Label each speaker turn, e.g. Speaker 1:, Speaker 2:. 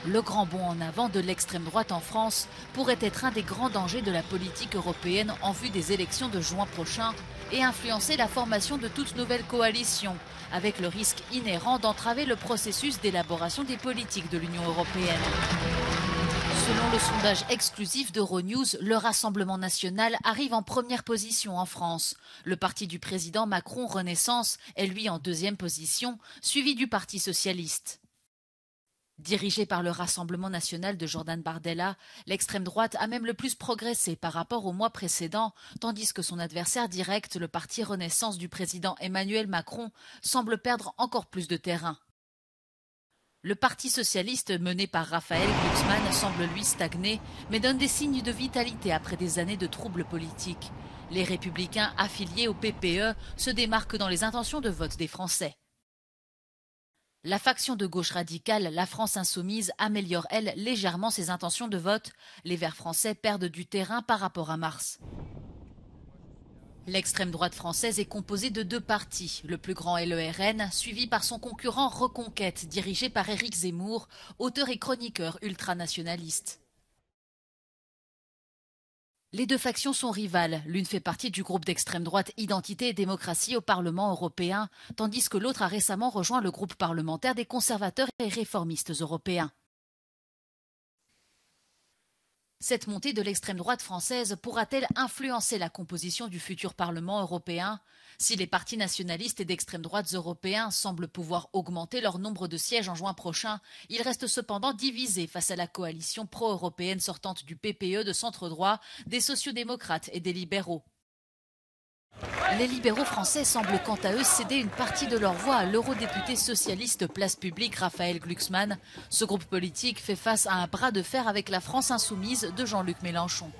Speaker 1: Le grand bond en avant de l'extrême droite en France pourrait être un des grands dangers de la politique européenne en vue des élections de juin prochain et influencer la formation de toute nouvelle coalition, avec le risque inhérent d'entraver le processus d'élaboration des politiques de l'Union européenne. Selon le sondage exclusif d'Euronews, le Rassemblement national arrive en première position en France. Le parti du président Macron, Renaissance, est lui en deuxième position, suivi du Parti socialiste. Dirigé par le Rassemblement national de Jordan Bardella, l'extrême droite a même le plus progressé par rapport au mois précédent, tandis que son adversaire direct, le parti Renaissance du président Emmanuel Macron, semble perdre encore plus de terrain. Le Parti socialiste mené par Raphaël Glucksmann semble lui stagner, mais donne des signes de vitalité après des années de troubles politiques. Les républicains affiliés au PPE se démarquent dans les intentions de vote des Français. La faction de gauche radicale, la France insoumise, améliore, elle, légèrement ses intentions de vote. Les Verts français perdent du terrain par rapport à mars. L'extrême droite française est composée de deux partis. Le plus grand est le RN, suivi par son concurrent Reconquête, dirigé par Éric Zemmour, auteur et chroniqueur ultranationaliste. Les deux factions sont rivales. L'une fait partie du groupe d'extrême droite Identité et démocratie au Parlement européen, tandis que l'autre a récemment rejoint le groupe parlementaire des conservateurs et réformistes européens. Cette montée de l'extrême droite française pourra-t-elle influencer la composition du futur Parlement européen? Si les partis nationalistes et d'extrême droite européens semblent pouvoir augmenter leur nombre de sièges en juin prochain, ils restent cependant divisés face à la coalition pro-européenne sortante du PPE de centre-droit, des sociodémocrates et des libéraux. Les libéraux français semblent quant à eux céder une partie de leur voix à l'eurodéputé socialiste Place Publique Raphaël Glucksmann. Ce groupe politique fait face à un bras de fer avec la France insoumise de Jean-Luc Mélenchon.